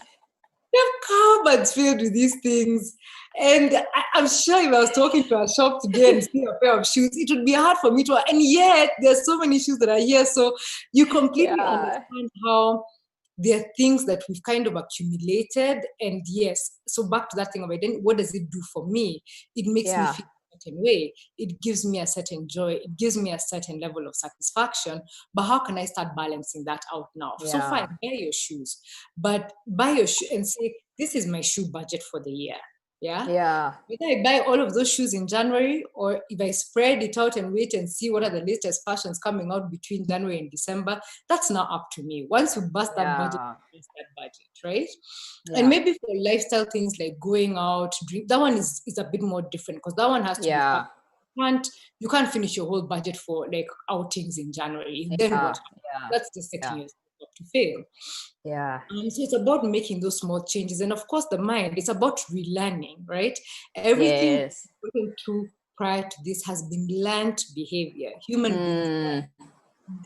cupboards filled with these things. And I'm sure if I was talking to a shop today and see a pair of shoes, it would be hard for me to, and yet there's so many shoes that are here. So you completely understand how there are things that we've kind of accumulated. And yes, so back to that thing of identity, what does it do for me? It makes me feel a certain way. It gives me a certain joy. It gives me a certain level of satisfaction. But how can I start balancing that out now? So fine, buy your shoes, but buy your shoe and say, this is my shoe budget for the year. Yeah. Whether I buy all of those shoes in January, or if I spread it out and wait and see what are the latest fashions coming out between January and December, that's not up to me. Once you bust that budget, right? Yeah. And maybe for lifestyle things like going out, drink, that one is a bit more different, because that one has to be you can't finish your whole budget for like outings in January. Then what? That's just setting yourself up to fail. Yeah. So it's about making those small changes. And of course, the mind, it's about relearning, right? Everything spoken to prior to this has been learned behavior. Human beings.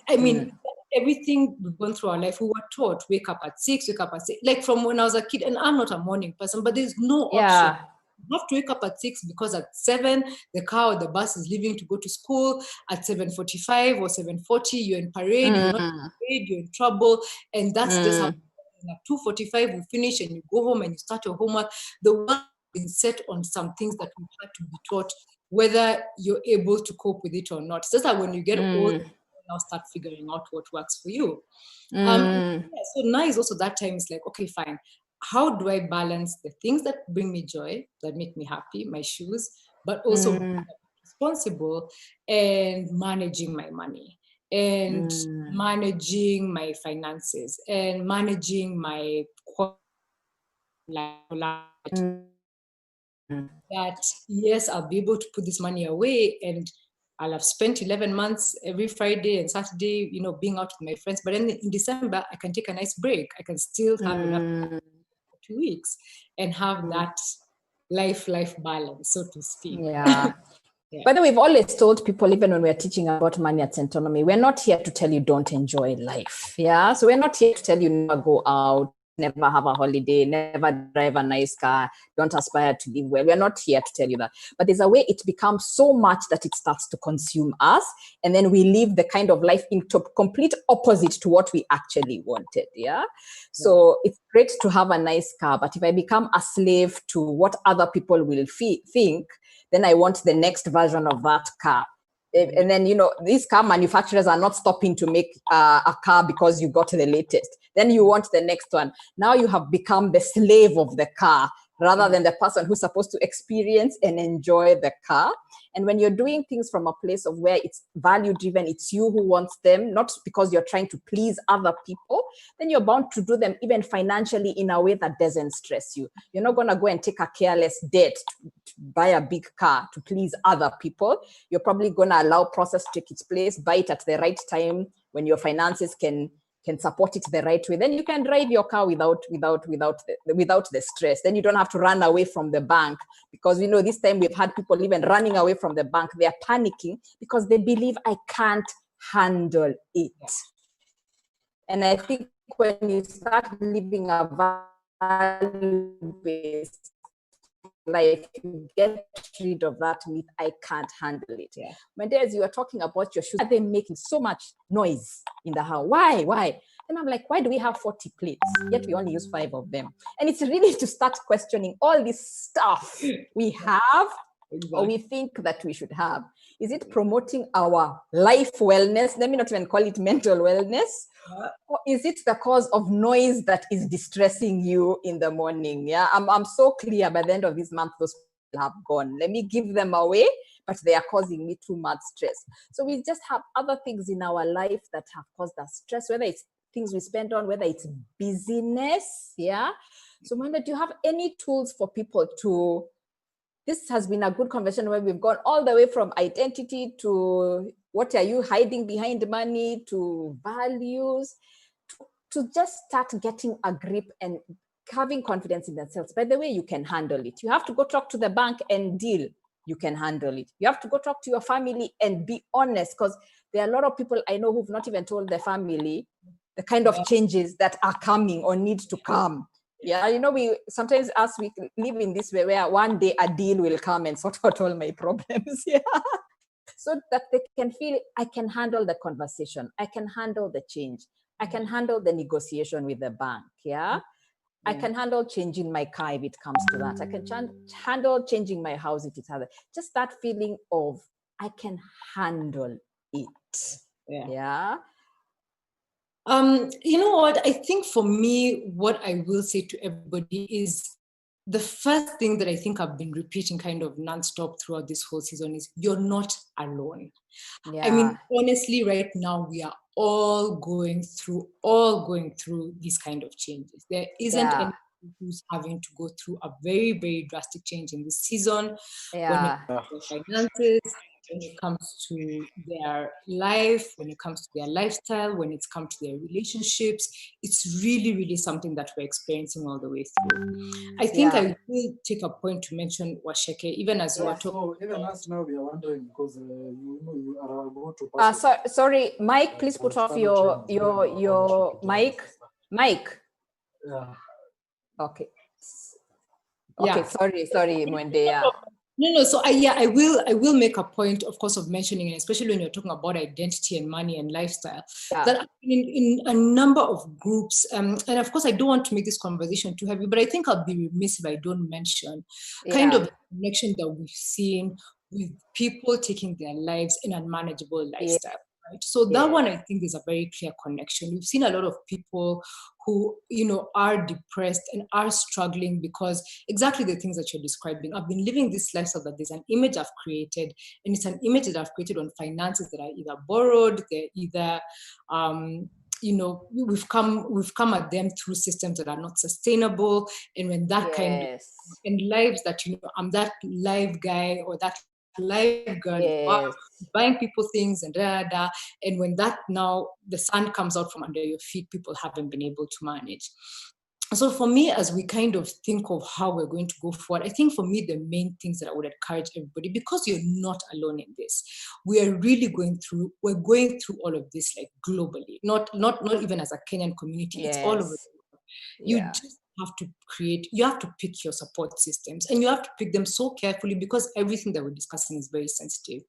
I mean, everything we've gone through our life, we were taught, wake up at 6, wake up at 6. Like from when I was a kid, and I'm not a morning person, but there's no option. You have to wake up at 6 because at 7, the car or the bus is leaving to go to school. At 7:45 or 7:40, you're in parade. You're not in parade, you're in trouble. And that's just how at 2:45 we finish and you go home and you start your homework. The world has been set on some things that we had to be taught, whether you're able to cope with it or not. It's just that when you get old, you now start figuring out what works for you. So now is also that time. It's like, okay, fine. How do I balance the things that bring me joy, that make me happy, my shoes, but also responsible and managing my money and managing my finances and managing my life. That yes, I'll be able to put this money away and I'll have spent 11 months every Friday and Saturday, being out with my friends. But then in December, I can take a nice break. I can still have enough 2 weeks and have that life balance, so to speak. Yeah. By the way, we've always told people, even when we're teaching about money at Centonomy, we're not here to tell you don't enjoy life. Yeah. So we're not here to tell you never go out, never have a holiday, never drive a nice car, don't aspire to live well. We're not here to tell you that. But there's a way it becomes so much that it starts to consume us. And then we live the kind of life into complete opposite to what we actually wanted. Yeah. So it's great to have a nice car. But if I become a slave to what other people will think, then I want the next version of that car. And then, these car manufacturers are not stopping to make a car because you got the latest. Then you want the next one. Now you have become the slave of the car rather than the person who's supposed to experience and enjoy the car. And when you're doing things from a place of where it's value driven, it's you who wants them, not because you're trying to please other people, then you're bound to do them even financially in a way that doesn't stress you. You're not going to go and take a careless debt to buy a big car to please other people. You're probably going to allow process to take its place, buy it at the right time when your finances can support it the right way. Then you can drive your car without the stress. Then you don't have to run away from the bank, because this time we've had people even running away from the bank. They are panicking because they believe I can't handle it. And I think when you start living a value-based life, you get rid of that myth, I can't handle it. Mwende, as you are talking about your shoes, are they making so much noise in the house? Why? And I'm like, why do we have 40 plates, yet we only use 5 of them? And it's really to start questioning all this stuff we have, or we think that we should have. Is it promoting our life wellness? Let me not even call it mental wellness. Or is it the cause of noise that is distressing you in the morning? Yeah, I'm so clear by the end of this month, those people have gone. Let me give them away, but they are causing me too much stress. So we just have other things in our life that have caused us stress, whether it's things we spend on, whether it's busyness. Yeah. So Mwende, do you have any tools for people to, this has been a good conversation where we've gone all the way from identity to what are you hiding behind money, to values, to just start getting a grip and having confidence in themselves. By the way, you can handle it. You have to go talk to the bank and deal. You can handle it. You have to go talk to your family and be honest, because there are a lot of people I know who've not even told their family the kind of changes that are coming or need to come. Yeah, we sometimes we live in this way where one day a deal will come and sort out all my problems. Yeah. So that they can feel, I can handle the conversation. I can handle the change. I can handle the negotiation with the bank. Yeah. I can handle changing my car if it comes to that. I can handle changing my house if it's other. Just that feeling of, I can handle it. Yeah. You know what? I think for me, what I will say to everybody is the first thing that I think I've been repeating kind of nonstop throughout this whole season is you're not alone. Yeah. I mean, honestly, right now we are all going through these kind of changes. There isn't anyone who's having to go through a very, very drastic change in this season. When it comes to finances, when it comes to their life, when it comes to their lifestyle, when it comes to their relationships, it's really, really something that we're experiencing all the way through. I think I will take a point to mention, Waceke, even as you are talking. So even us now, we are wondering because you are about to pass. Sorry, Mike, please put off your mic. Mike. Yeah. Okay. Okay. Sorry, Mwende. Yeah. No. So I will make a point, of course, of mentioning it, especially when you're talking about identity and money and lifestyle, that in a number of groups, and of course, I don't want to make this conversation too heavy, but I think I'll be remiss if I don't mention kind of the connection that we've seen with people taking their lives in unmanageable lifestyle. Right? So that one, I think, is a very clear connection. We've seen a lot of people who, are depressed and are struggling because exactly the things that you're describing. I've been living this lifestyle that there's an image I've created, and it's an image that I've created on finances that are either borrowed, they're either, we've come at them through systems that are not sustainable. And when that kind of, and lives that, I'm that live guy or that live girl, buying people things and and when that now the sand comes out from under your feet, people haven't been able to manage. So for me, as we kind of think of how we're going to go forward, I think for me the main things that I would encourage everybody, because you're not alone in this, we're going through all of this like globally, not even as a Kenyan community, it's all over the world. You just have to pick your support systems, and you have to pick them so carefully because everything that we're discussing is very sensitive.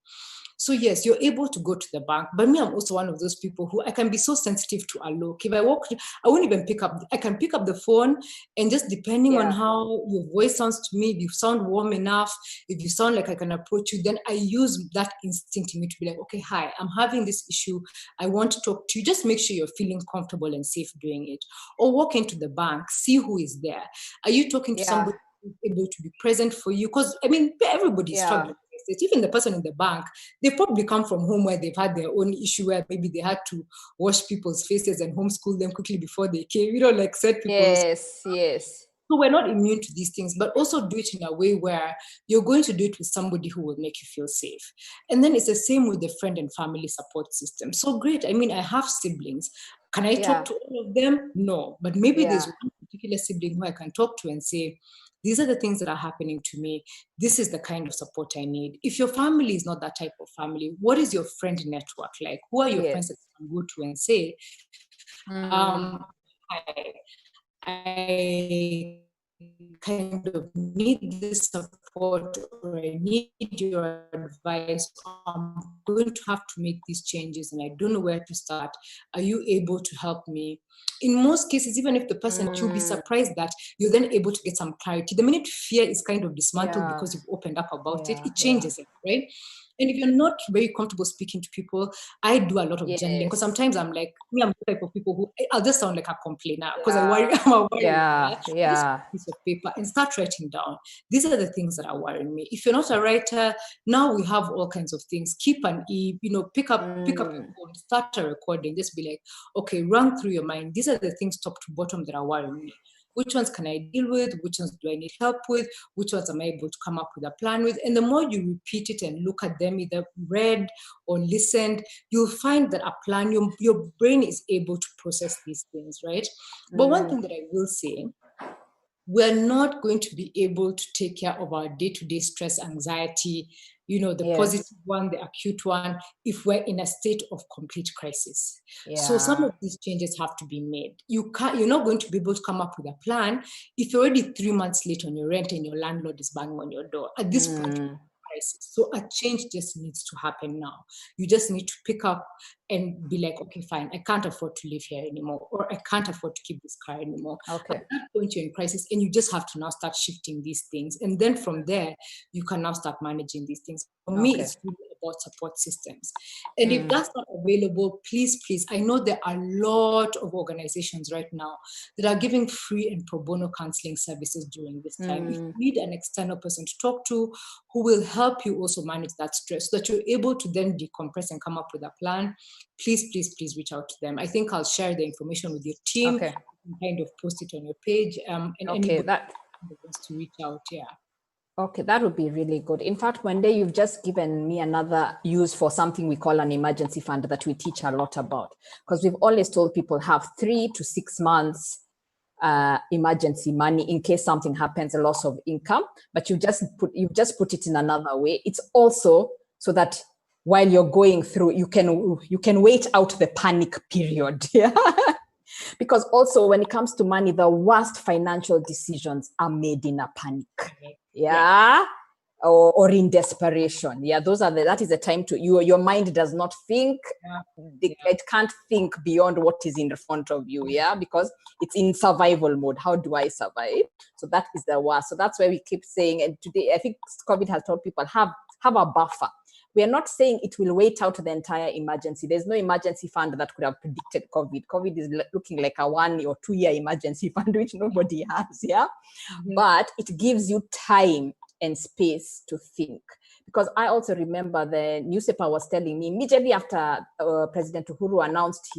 So yes, you're able to go to the bank, but me, I'm also one of those people who I can be so sensitive to a look. If I walk, I won't even pick up. I can pick up the phone, and just depending on how your voice sounds to me, if you sound warm enough, if you sound like I can approach you, then I use that instinct in me to be like, okay, hi, I'm having this issue. I want to talk to you. Just make sure you're feeling comfortable and safe doing it. Or walk into the bank, see who is there. Are you talking to somebody able to be present for you. Because, I mean, everybody's struggling. Even the person in the bank, they've probably come from home where they've had their own issue where maybe they had to wash people's faces and homeschool them quickly before they came, like set people. Yes. So we're not immune to these things, but also do it in a way where you're going to do it with somebody who will make you feel safe. And then it's the same with the friend and family support system. So great. I mean, I have siblings. Can I talk to all of them? No. But maybe there's one particular sibling who I can talk to and say, these are the things that are happening to me. This is the kind of support I need. If your family is not that type of family, what is your friend network like? Who are your friends that you can go to and say, I kind of need this support, or I need your advice. I'm going to have to make these changes and I don't know where to start. Are you able to help me? In most cases, even if the person, you'll be surprised that you're then able to get some clarity. The minute fear is kind of dismantled because you've opened up about it changes it, right? And if you're not very comfortable speaking to people, I do a lot of journaling, because sometimes I'm like, I'm the type of people who, I'll just sound like a complainer because I'm a worrier. Just a piece of paper and start writing down. These are the things that are worrying me. If you're not a writer, now we have all kinds of things. Keep an pick up your phone, start a recording. Just be like, okay, run through your mind. These are the things top to bottom that are worrying me. Which ones can I deal with? Which ones do I need help with? Which ones am I able to come up with a plan with? And the more you repeat it and look at them, either read or listened, you'll find that a plan, your brain is able to process these things, right? But one thing that I will say, we're not going to be able to take care of our day-to-day stress, anxiety, the positive one, the acute one, if we're in a state of complete crisis. So some of these changes have to be made. You're not going to be able to come up with a plan if you're already 3 months late on your rent and your landlord is banging on your door. At this point, crisis. So a change just needs to happen now. You just need to pick up and be like, okay, fine, I can't afford to live here anymore, or I can't afford to keep this car anymore. Okay. At that point, you're in crisis, and you just have to now start shifting these things. And then from there, you can now start managing these things. For me, it's really about support systems. And if that's not available, please, I know there are a lot of organizations right now that are giving free and pro bono counseling services during this time. If you need an external person to talk to who will help you also manage that stress so that you're able to then decompress and come up with a plan, please reach out to them. I think I'll share the information with your team. Okay. You can kind of post it on your page. And anybody who wants to reach out, Okay, that would be really good. In fact, Mwende, you've just given me another use for something we call an emergency fund that we teach a lot about, because we've always told people have 3 to 6 months emergency money in case something happens, a loss of income. But you've just put it in another way. It's also so that while you're going through, you can wait out the panic period. Because also when it comes to money, the worst financial decisions are made in a panic. Or in desperation. That is the time to your mind does not think. It can't think beyond what is in front of you, because it's in survival mode. How do I survive? So that is the worst. So that's why we keep saying, and today I think COVID has taught people have a buffer. We are not saying it will wait out the entire emergency. There's no emergency fund that could have predicted COVID. COVID is looking like a 1 or 2 year emergency fund, which nobody has, But it gives you time and space to think. Because I also remember the newspaper was telling me immediately after President Uhuru announced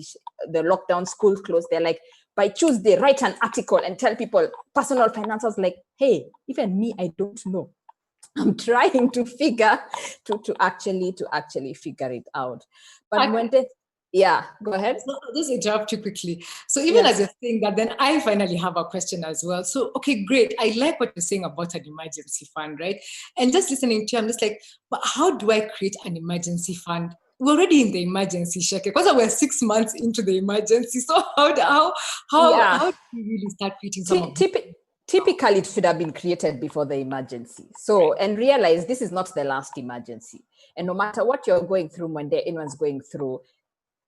the lockdown, schools closed, they're like, by Tuesday, write an article and tell people personal finance. I was like, hey, even me, I don't know. I'm trying to figure to actually figure it out. But go ahead. So I'll just interrupt you quickly. So even as you're saying that, then I finally have a question as well. So, okay, great. I like what you're saying about an emergency fund, right? And just listening to you, I'm just like, but how do I create an emergency fund? We're already in the emergency, Sheke, because we're 6 months into the emergency. So how do we really start creating some of Typically, it should have been created before the emergency. So, and realize this is not the last emergency. And no matter what you're going through, when anyone's going through,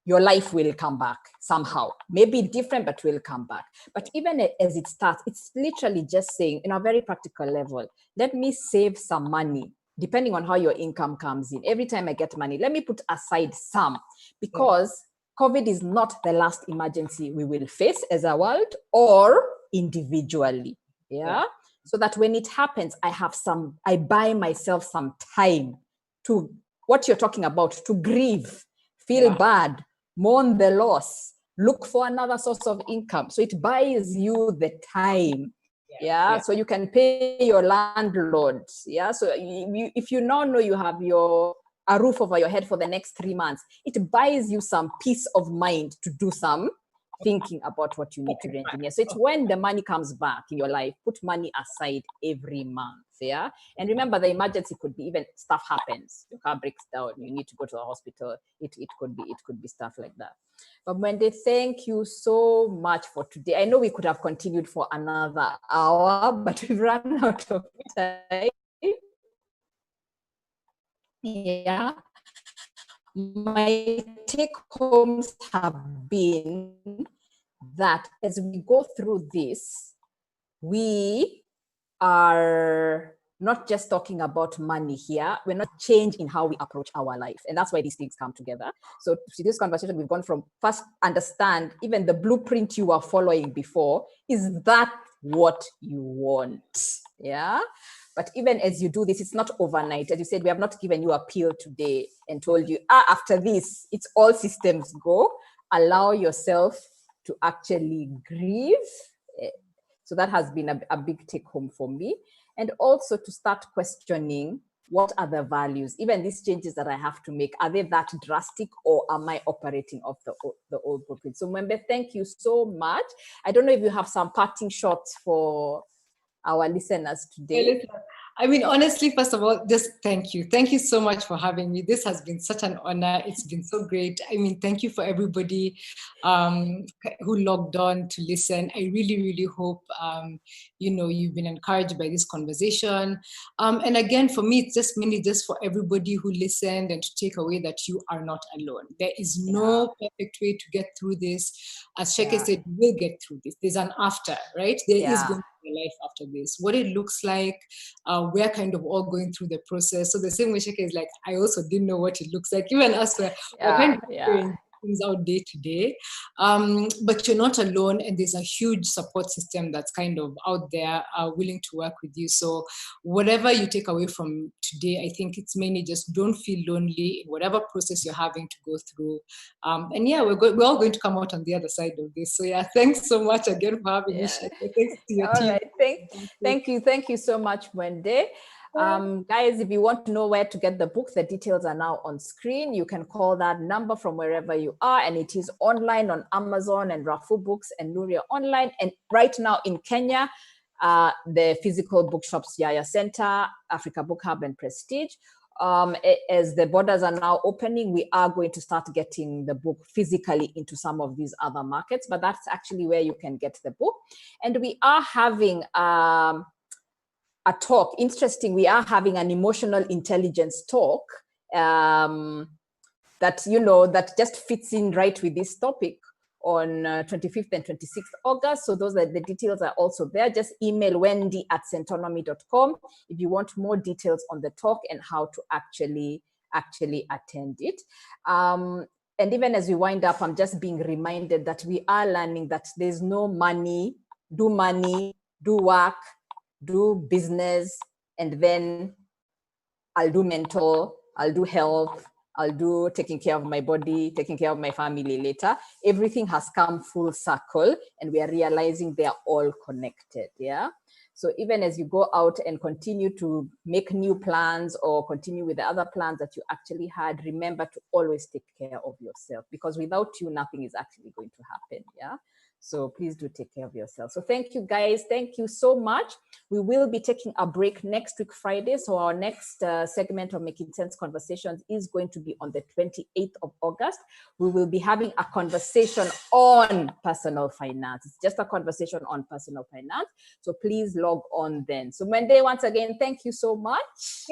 your life will come back somehow. Maybe different, but will come back. But even as it starts, it's literally just saying, in a very practical level, let me save some money, depending on how your income comes in. Every time I get money, let me put aside some, because COVID is not the last emergency we will face as a world or individually. so that when it happens, I buy myself some time to what you're talking about, to grieve, feel bad, mourn the loss, look for another source of income. So it buys you the time. So you can pay your landlord. So if you now know you have a roof over your head for the next 3 months, it buys you some peace of mind to do some thinking about what you need to re-engineer. So it's when the money comes back in your life, put money aside every month. And remember, the emergency could be even stuff happens, your car breaks down, you need to go to the hospital. It could be stuff like that. But Mwende, thank you so much for today. I know we could have continued for another hour, but we've run out of time. My take homes have been that as we go through this, we are not just talking about money here. We're not changing how we approach our life. And that's why these things come together. So to this conversation, we've gone from first understand even the blueprint you were following before. Is that what you want? But even as you do this, it's not overnight. As you said, we have not given you a pill today and told you, after this, it's all systems go. Allow yourself to actually grieve. So that has been a big take home for me. And also to start questioning, what are the values? Even these changes that I have to make, are they that drastic, or am I operating off the old blueprint? So Mwende, thank you so much. I don't know if you have some parting shots for our listeners today. I mean, honestly, first of all, just thank you. Thank you so much for having me. This has been such an honor. It's been so great. I mean, thank you for everybody who logged on to listen. I really, really hope, you've been encouraged by this conversation. And again, for me, it's just mainly just for everybody who listened and to take away that you are not alone. There is no perfect way to get through this. As Sheke said, we'll get through this. There's an after, right? There is going to be a life after this. What it looks like, we're kind of all going through the process. So the same way Sheke is like, I also didn't know what it looks like. Even us, we're kind of figuring things out day to day. But you're not alone, and there's a huge support system that's kind of out there willing to work with you. So whatever you take away from today, I think it's mainly just don't feel lonely in whatever process you're having to go through. And we're all going to come out on the other side of this. So thanks so much again for having me, Sheke. Thanks to your team. Right. Thank you so much, Mwende. Guys, if you want to know where to get the book, the details are now on screen. You can call that number from wherever you are, and it is online on Amazon and Rafu Books and Nuria Online. And right now in Kenya, the physical bookshops, Yaya Center, Africa Book Hub, and Prestige. As the borders are now opening, we are going to start getting the book physically into some of these other markets, but that's actually where you can get the book. And we are having a talk. Interesting, we are having an emotional intelligence talk that that just fits in right with this topic on 25th and 26th August. So those are the details are also there. Just email wendy@centonomy.com if you want more details on the talk and how to actually attend it. And even as we wind up, I'm just being reminded that we are learning that there's no money, do work, do business, and then I'll do mental, I'll do health, I'll do taking care of my body, taking care of my family later. Everything has come full circle, and we are realizing they are all connected. So even as you go out and continue to make new plans or continue with the other plans that you actually had, remember to always take care of yourself, because without you, nothing is actually going to happen. So please do take care of yourself. So thank you, guys. Thank you so much. We will be taking a break next week, Friday. So our next segment of Making Sense Conversations is going to be on the 28th of August. We will be having a conversation on personal finance. It's just a conversation on personal finance. So please log on then. So Mwende, once again, thank you so much.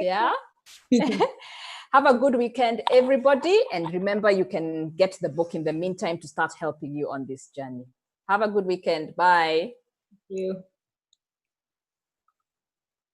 Have a good weekend, everybody. And remember, you can get the book in the meantime to start helping you on this journey. Have a good weekend. Bye. Thank you.